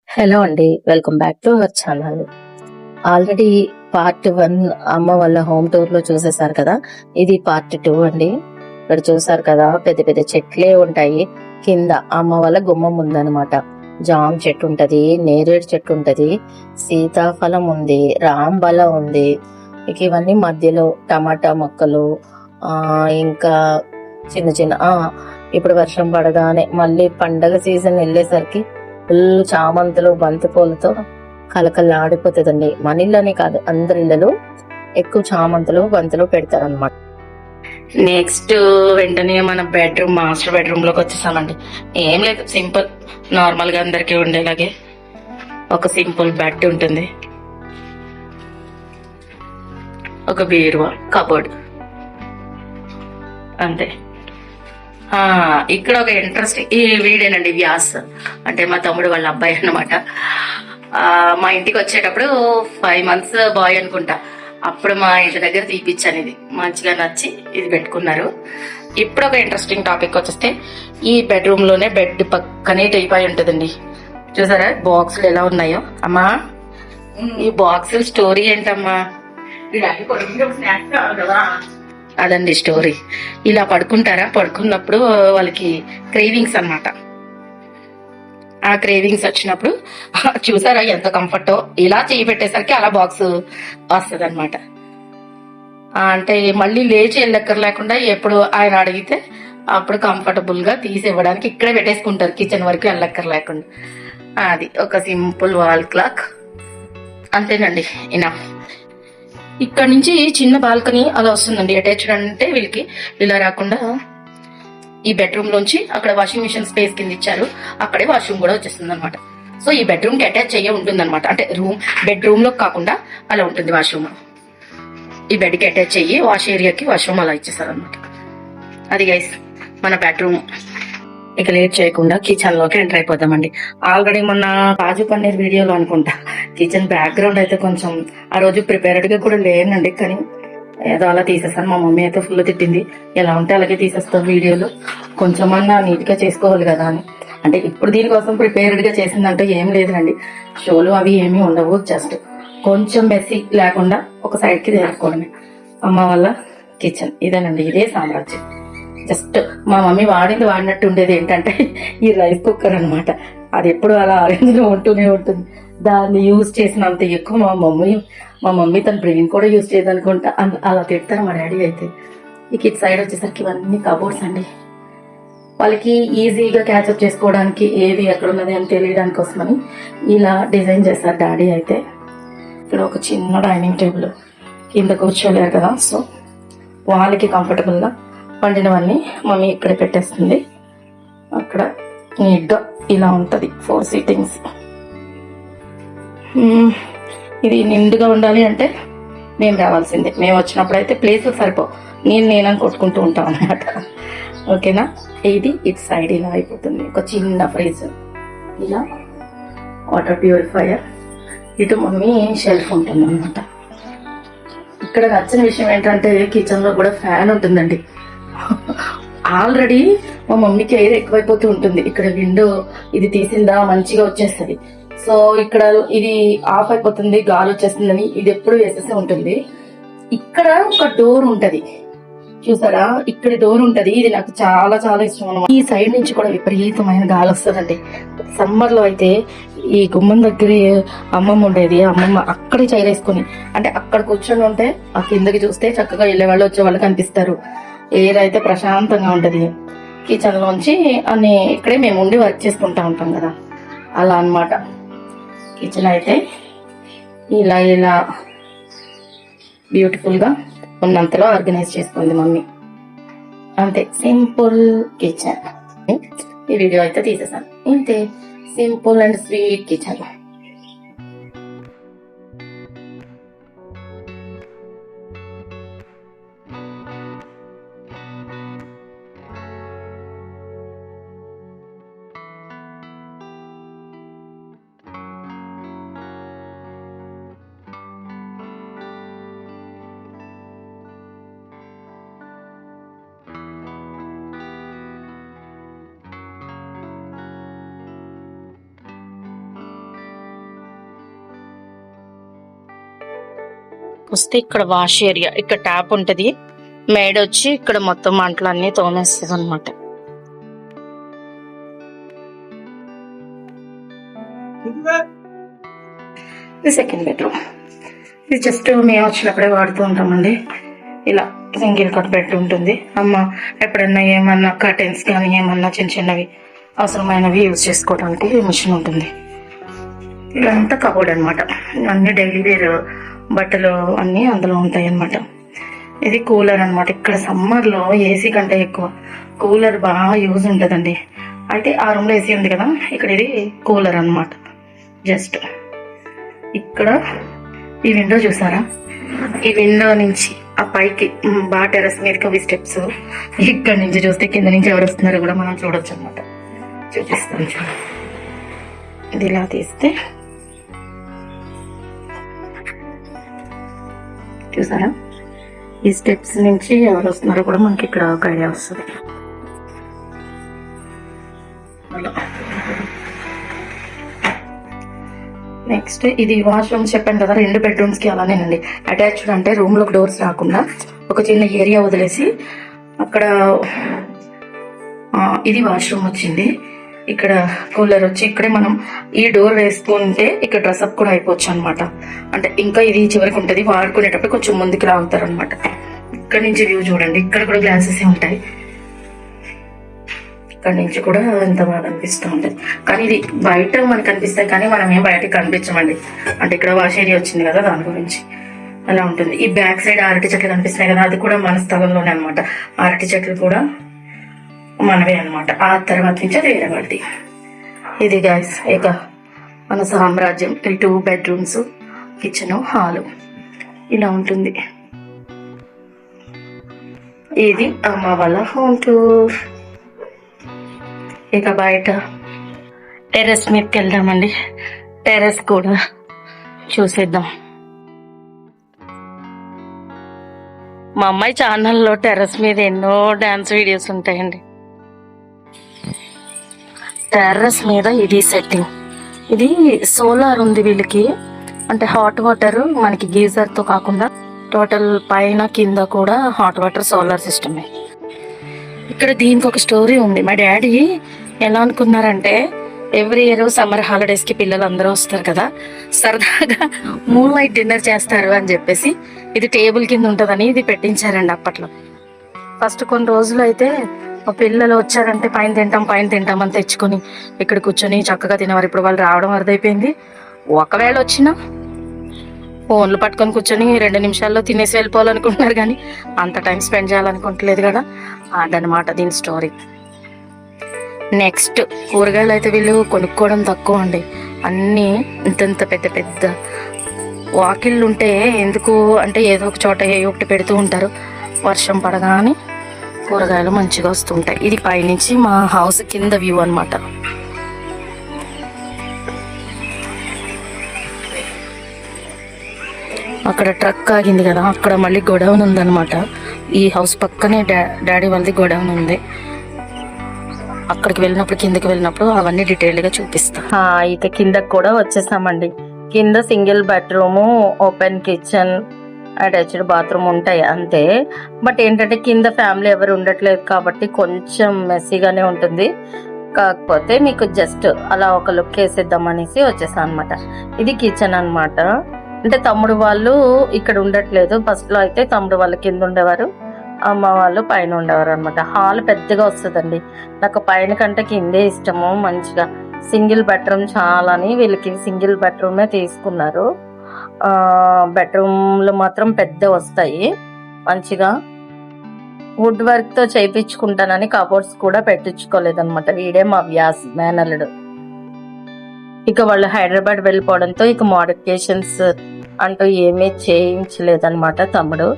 Hello అండి. Welcome back to our channel. Already part 1 అమ్మ వాళ్ళ హోమ్ టూర్‌లో చూసేసారు కదా! ఇది పార్ట్ 2 అండి. ఇక్కడ చూసారు కదా! పెద్ద పెద్ద చెట్లే ఉంటాయి. కింద అమ్మ వాళ్ళ గుమ్మం ఉందనమాట. జామ చెట్టు ఉంటది, నేరేడు చెట్టు ఉంటది, సీతాఫలం ఉంది, రాంబల ఉంది. ఇక ఇవన్నీ మధ్యలో టమాటా మొక్కలు, ఇంకా చిన్న చిన్న ఇప్పుడు వర్షం పడగానే మళ్ళీ పండగ సీజన్ వెళ్ళేసరికి ఫుల్ చామంతులు, బంతి పూలతో కలకల్లాడిపోతుందండి. మన ఇళ్ళనే కాదు, అందరి ఇళ్ళలో ఎక్కువ చామంతులు, బంతులు పెడతారనమాట. నెక్స్ట్ వెంటనే మన మాస్టర్ బెడ్రూమ్ లోకి వచ్చేసామండి. ఏం లేదు, సింపుల్ నార్మల్ గా అందరికీ ఉండేలాగే ఒక సింపుల్ బెడ్ ఉంటుంది, ఒక బీరువా, కబోర్డ్, అంతే. ఇక్కడ ఒక ఇంట్రెస్టింగ్, ఈ వీడేనండి వ్యాస్, అంటే మా తమ్ముడు వాళ్ళ అబ్బాయి అన్నమాట. మా ఇంటికి వచ్చేటప్పుడు 5 months బాయ్ అనుకుంటా, అప్పుడు మా ఇంటి దగ్గర తీపిచ్చాను. ఇది మంచిగా నచ్చి ఇది పెట్టుకున్నారు. ఇప్పుడు ఒక ఇంట్రెస్టింగ్ టాపిక్ వచ్చేస్తే, ఈ బెడ్రూమ్ లోనే బెడ్ పక్కనే టీపాయ్ ఉంటుందండి. చూసారా బాక్సులు ఎలా ఉన్నాయో? అమ్మా, ఈ బాక్సుల స్టోరీ ఏంటమ్మా? అదండి స్టోరీ. ఇలా పడుకుంటారా, పడుకున్నప్పుడు వాళ్ళకి క్రేవింగ్స్ అన్నమాట. ఆ క్రేవింగ్స్ వచ్చినప్పుడు చూసారా ఎంత కంఫర్టో, ఇలా చేయి పెట్టేసరికి అలా బాక్స్ వస్తుంది అనమాట. అంటే మళ్ళీ లేచి వెళ్ళక్కర్ లేకుండా ఎప్పుడు ఆయన అడిగితే అప్పుడు కంఫర్టబుల్ గా తీసి ఇవ్వడానికి ఇక్కడే పెట్టేసుకుంటారు, కిచెన్ వరకు వెళ్ళక్కర్ లేకుండా. అది ఒక సింపుల్ వాల్ క్లాక్, అంతేనండి. ఇలా ఇక్కడ నుంచి చిన్న బాల్కనీ అలా వస్తుందండి. అటాచ్డ్ అంటే వీళ్ళకి ఇలా రాకుండా ఈ బెడ్రూమ్ లోంచి అక్కడ వాషింగ్ మిషన్ స్పేస్ కింద ఇచ్చారు, అక్కడే వాష్రూమ్ కూడా వచ్చేస్తుంది అనమాట. సో ఈ బెడ్రూమ్ కి అటాచ్ అయ్యే ఉంటుంది అనమాట. అంటే బెడ్రూమ్ లో కాకుండా అలా ఉంటుంది వాష్రూమ్. ఈ బెడ్ కి అటాచ్ అయ్యి వాష్ ఏరియాకి వాష్రూమ్ అలా ఇచ్చేసారు అనమాట. అది గైస్ మన బెడ్రూమ్. ఇక లేట్ చేయకుండా కిచెన్ లోకి ఎంటర్ అయిపోతామండి. ఆల్రెడీ మొన్న కాజు పన్నీర్ వీడియోలో అనుకుంటా కిచెన్ బ్యాక్గ్రౌండ్ అయితే కొంచెం ఆ రోజు ప్రిపేర్డ్ గా కూడా లేనండి, కానీ ఏదో అలా తీసేస్తాను. మా మమ్మీ అయితే ఫుల్ తిట్టింది, ఎలా ఉంటే అలాగే తీసేస్తాం వీడియోలో, కొంచెమన్నా నీట్ గా చేసుకోవాలి కదా అని. అంటే ఇప్పుడు దీనికోసం ప్రిపేర్డ్ గా చేసిందంటే ఏం లేదండి, షోలు అవి ఏమీ ఉండవు, జస్ట్ కొంచెం మెస్సీ లేకుండా ఒక సైడ్ కి తీసుకోవడమే. అమ్మ వాళ్ళ కిచెన్ ఇదేనండి, ఇదే సామ్రాజ్యం. జస్ట్ మా మమ్మీ వాడినట్టు ఉండేది ఏంటంటే ఈ రైస్ కుక్కర్ అనమాట. అది ఎప్పుడు అలా ఆరెంజ్ లో ఉంటూనే ఉంటుంది. దాన్ని యూజ్ చేసినంత ఎక్కువ మా మమ్మీ తన బ్రెయిన్ కూడా యూజ్ చేయదనుకుంటా, అలా తిడతారు మా డాడీ అయితే. ఇక ఇటు సైడ్ వచ్చేసరికి ఇవన్నీ కబోర్డ్స్ అండి. వాళ్ళకి ఈజీగా క్యాచప్ చేసుకోవడానికి ఏది ఎక్కడ ఉన్నది అని తెలియడానికి కోసమని ఇలా డిజైన్ చేస్తారు డాడీ అయితే. ఇక్కడ ఒక చిన్న డైనింగ్ టేబుల్, కింద కూర్చోలేరు కదా, సో వాళ్ళకి కంఫర్టబుల్ గా వండినవన్నీ మమ్మీ ఇక్కడ పెట్టేస్తుంది. అక్కడ నీట్గా ఇలా ఉంటుంది 4 seatings. ఇది నిండుగా ఉండాలి అంటే మేము రావాల్సిందే. మేము వచ్చినప్పుడు అయితే ప్లేస్ సరిపో, నేనని కొట్టుకుంటూ ఉంటాం అనమాట. ఓకేనా? ఇది ఇటు సైడ్ ఇలా అయిపోతుంది. ఒక చిన్న ఫ్రిడ్జ్, ఇలా వాటర్ ప్యూరిఫైయర్, ఇటు మమ్మీ షెల్ఫ్ ఉంటుంది అనమాట. ఇక్కడ నచ్చిన విషయం ఏంటంటే కిచెన్ లో కూడా ఫ్యాన్ ఉంటుందండి. ఆల్రెడీ మా మమ్మీకి ఎయిర్ ఎక్కువైపోతూ ఉంటుంది. ఇక్కడ విండో ఇది తీసిందా మంచిగా వచ్చేస్తుంది. సో ఇక్కడ ఇది ఆఫ్ అయిపోతుంది, గాలి వచ్చేస్తుందని ఇది ఎప్పుడు వేసేసి ఉంటుంది. ఇక్కడ ఒక డోర్ ఉంటది, చూసారా? ఇక్కడ డోర్ ఉంటది, ఇది నాకు చాలా చాలా ఇష్టం అన్నమాట. ఈ సైడ్ నుంచి కూడా విపరీతమైన గాలి వస్తుందండి. సమ్మర్ లో అయితే ఈ గుమ్మం దగ్గర అమ్మమ్మ ఉండేది, అమ్మమ్మ అక్కడే చైరేసుకుని, అంటే అక్కడ కూర్చొని ఉంటే ఆ కిందకి చూస్తే చక్కగా వెళ్ళే వాళ్ళు వచ్చే వాళ్ళు కనిపిస్తారు. ఎయిర్ అయితే ప్రశాంతంగా ఉంటది. కిచెన్ లోంచి అన్ని ఇక్కడే మేము ఉండి వర్క్ చేసుకుంటా ఉంటాం కదా, అలా అన్నమాట. కిచెన్ అయితే ఇలా ఇలా బ్యూటిఫుల్ గా ఉన్నంతలో ఆర్గనైజ్ చేసుకుంది మమ్మీ, అంతే. Simple kitchen. ఈ వీడియో అయితే తీసేసాను, ఇంతే. Simple and sweet kitchen. వస్తే ఇక్కడ వాష్ ఏరియా, ఇక్కడ ట్యాప్ ఉంటది. మేడ్ వచ్చి ఇక్కడ మొత్తం మంటలన్నీ తోమేస్తుంది అనమాట. ఇది సెకండ్ బెడ్రూమ్. ఇది జస్ట్ మేము వచ్చినప్పుడే వాడుతూ ఉంటామండి. ఇలా సింగిల్ కట్ బెడ్ ఉంటుంది. అమ్మ ఎప్పుడన్నా ఏమన్నా కర్టెన్స్ కానీ ఏమన్నా చిన్న చిన్నవి అవసరమైనవి యూజ్ చేసుకోవడానికి మిషన్ ఉంటుంది. ఇదంతా కబోర్డ్ అనమాట. అన్ని డైలీ వేర్ బట్టలు అన్నీ అందులో ఉంటాయి అన్నమాట. ఇది కూలర్ అనమాట. ఇక్కడ సమ్మర్లో ఏసీ కంటే ఎక్కువ కూలర్ బాగా యూజ్ ఉంటుందండి. అయితే ఆ రూమ్లో ఏసీ ఉంది కదా, ఇక్కడ ఇది కూలర్ అనమాట. జస్ట్ ఇక్కడ ఈ విండో చూసారా, ఈ విండో నుంచి ఆ పైకి బాగా టెర్రస్ మీదకి అవి స్టెప్స్. ఇక్కడ నుంచి చూస్తే కింద నుంచి ఎవరు వస్తున్నారో కూడా మనం చూడొచ్చు అనమాట. చూపిస్తాను చూడండి. ఇది ఇలా తీస్తే చూసారా, ఈ స్టెప్స్ నుంచి ఎవరు వస్తున్నారో కూడా మనకి ఇక్కడ ఒక ఐడియా వస్తుంది. నెక్స్ట్ ఇది వాష్రూమ్ చెప్పాను కదా, 2 బెడ్రూమ్స్ కి అలానేనండి. అటాచ్డ్ అంటే రూమ్ లో డోర్స్ రాకుండా ఒక చిన్న ఏరియా వదిలేసి అక్కడ ఇది వాష్రూమ్ వచ్చింది. ఇక్కడ కూలర్ వచ్చి ఇక్కడే మనం ఈ డోర్ వేసుకుంటే ఇక్కడ డ్రెస్అప్ కూడా అయిపోవచ్చు అనమాట. అంటే ఇంకా ఇది చివరికి ఉంటుంది, వాడుకునేటప్పుడు కొంచెం ముందుకు లాగుతారు అనమాట. ఇక్కడ నుంచి వ్యూ చూడండి, ఇక్కడ కూడా గ్లాసెస్ ఉంటాయి. ఇక్కడ నుంచి కూడా ఎంత బాగా అనిపిస్తూ ఉంటుంది. కానీ ఇది బయట మనకు అనిపిస్తాయి, కానీ మనం ఏం బయటకి కనిపించమండి. అంటే ఇక్కడ వాష్ ఏరియా వచ్చింది కదా, దాని గురించి అలా ఉంటుంది. ఈ బ్యాక్ సైడ్ అరటి చెట్లు కనిపిస్తున్నాయి కదా, అది కూడా మన స్థలంలోనే అనమాట. అరటి చెట్లు కూడా మనవే అనమాట. ఆ తర్వాత నుంచి అది వేరే పడింది. ఇది గాయస్ ఇక మన సామ్రాజ్యం. 2 బెడ్రూమ్స్, కిచెన్, హాలు ఇలా ఉంటుంది. ఇది అమ్మ వాళ్ళ హోమ్ టూర్. ఇక బయట టెర్రస్ మీదకి వెళ్దామండి. టెర్రస్ కూడా చూసేద్దాం. మా అమ్మాయి ఛానల్లో టెర్రస్ మీద ఎన్నో డాన్స్ వీడియోస్ ఉంటాయండి. టెర్రస్ మీద ఇది సెట్టింగ్. ఇది సోలార్ ఉంది వీళ్ళకి. అంటే హాట్ వాటర్ మనకి గీజర్ తో కాకుండా టోటల్ పైన కింద కూడా హాట్ వాటర్ సోలార్ సిస్టమే. ఇక్కడ దీనికి ఒక స్టోరీ ఉంది. మా డాడీ ఎలా అనుకున్నారంటే, ఎవ్రీ ఇయర్ సమ్మర్ హాలిడేస్ కి పిల్లలు అందరూ వస్తారు కదా, సరదాగా మూన్ లైట్ డిన్నర్ చేస్తారు అని చెప్పేసి ఇది టేబుల్ కింద ఉంటుందని ఇది పెట్టించారండి అప్పట్లో. ఫస్ట్ కొన్ని రోజులు అయితే మా పిల్లలు వచ్చారంటే పైన తింటాం అని తెచ్చుకొని ఇక్కడ కూర్చొని చక్కగా తినేవారు. ఇప్పుడు వాళ్ళు రావడం అర్థమైపోయింది. ఒకవేళ వచ్చినా ఫోన్లు పట్టుకొని కూర్చొని 2 నిమిషాల్లో తినేసి వెళ్ళిపోవాలనుకుంటున్నారు, కానీ అంత టైం స్పెండ్ చేయాలనుకుంటలేదు కదా. అదనమాట దీని స్టోరీ. నెక్స్ట్ కూరగాయలు అయితే వీళ్ళు కొనుక్కోవడం తక్కువ అండి. అన్నీ ఇంతంత పెద్ద పెద్ద వాకిళ్ళు ఉంటే ఎందుకు అంటే ఏదో ఒక చోట ఏ ఒకటి పెడుతూ ఉంటారు. వర్షం పడగానే కూరగాయలు మంచిగా వస్తుంటాయి. ఇది పైనుంచి మా హౌస్ కింద వ్యూ అనమాట. అక్కడ ట్రక్ ఆగింది కదా, అక్కడ మళ్ళీ గొడౌన్ ఉందన్నమాట. ఈ హౌస్ పక్కనే డాడీ వాళ్ళది గొడౌన్ ఉంది. అక్కడికి వెళ్ళినప్పుడు కిందకి వెళ్ళినప్పుడు అవన్నీ డీటెయిల్గా చూపిస్తా. అయితే కిందకి కూడా వచ్చేసామండి. కింద single bedroom, open kitchen, attached bathroom ఉంటాయి అంతే. బట్ ఏంటంటే కింద ఫ్యామిలీ ఎవరు ఉండట్లేదు కాబట్టి కొంచెం మెస్సీగానే ఉంటుంది. కాకపోతే మీకు జస్ట్ అలా ఒక లుక్ వేసేద్దాం అనేసి వచ్చేసాను అనమాట. ఇది కిచెన్ అనమాట. అంటే తమ్ముడు వాళ్ళు ఇక్కడ ఉండట్లేదు. ఫస్ట్ లో అయితే తమ్ముడు వాళ్ళు కింద ఉండేవారు, అమ్మ వాళ్ళు పైన ఉండేవారు అనమాట. హాల్ పెద్దగా వస్తుందండి. నాకు పైన కంటే కిందే ఇష్టము. మంచిగా సింగిల్ బెడ్రూమ్ చాలని వీళ్ళకి సింగిల్ బెడ్రూమే తీసుకున్నారు. బెడ్రూమ్లు మాత్రం పెద్ద వస్తాయి. మంచిగా వుడ్ వర్క్ తో చేయించుకుంటానని కబోర్డ్స్ కూడా పెట్టించుకోలేదన్నమాట. వీడే మా వ్యాస్ మేనల్లుడు. ఇక వాళ్ళు హైదరాబాద్ వెళ్ళిపోవడంతో ఇక మోడిఫికేషన్స్ అంటూ ఏమీ చేయించలేదన్నమాట తమ్ముడు.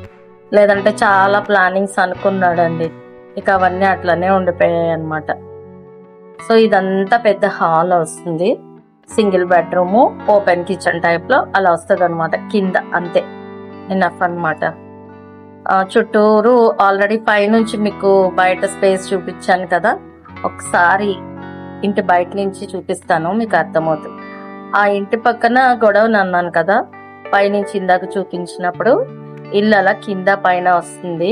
లేదంటే చాలా ప్లానింగ్స్ అనుకున్నాడండి. ఇక అవన్నీ అట్లనే ఉండిపోయాయి అన్నమాట. సో ఇదంతా పెద్ద హాల్ వస్తుంది. Single bedroom, open kitchen type లో అలా వస్తుంది అనమాట. కింద అంతే ఎనఫ్ అనమాట. చుట్టూరు ఆల్రెడీ పైనుంచి మీకు బయట స్పేస్ చూపించాను కదా, ఒకసారి ఇంటి బయట నుంచి చూపిస్తాను, మీకు అర్థమవుతుంది. ఆ ఇంటి పక్కన గొడవని అన్నాను కదా, పైనుంచి ఇందాక చూపించినప్పుడు ఇల్లు అలా కింద పైన వస్తుంది.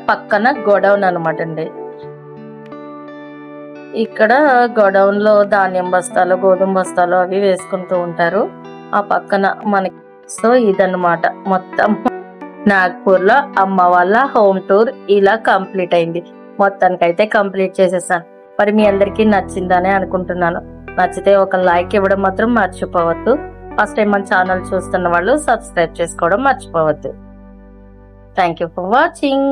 పక్కన గోడౌన్ అనమాట అండి. ఇక్కడ గోడౌన్ లో ధాన్యం బస్తాలు, గోధుమ బస్తాలు అవి వేసుకుంటూ ఉంటారు. ఆ పక్కన మనకి సో ఇదన్నమాట మొత్తం నాగ్పూర్ లో అమ్మ వాళ్ళ హోమ్ టూర్ ఇలా కంప్లీట్ అయింది. మొత్తానికైతే కంప్లీట్ చేసేసాను. మరి మీ అందరికీ నచ్చిందని అనుకుంటున్నాను. నచ్చితే ఒక లైక్ ఇవ్వడం మాత్రం మర్చిపోవద్దు. ఫస్ట్ టైం మన ఛానల్ చూస్తున్న వాళ్ళు సబ్స్క్రైబ్ చేసుకోవడం మర్చిపోవద్దు. Thank you for watching.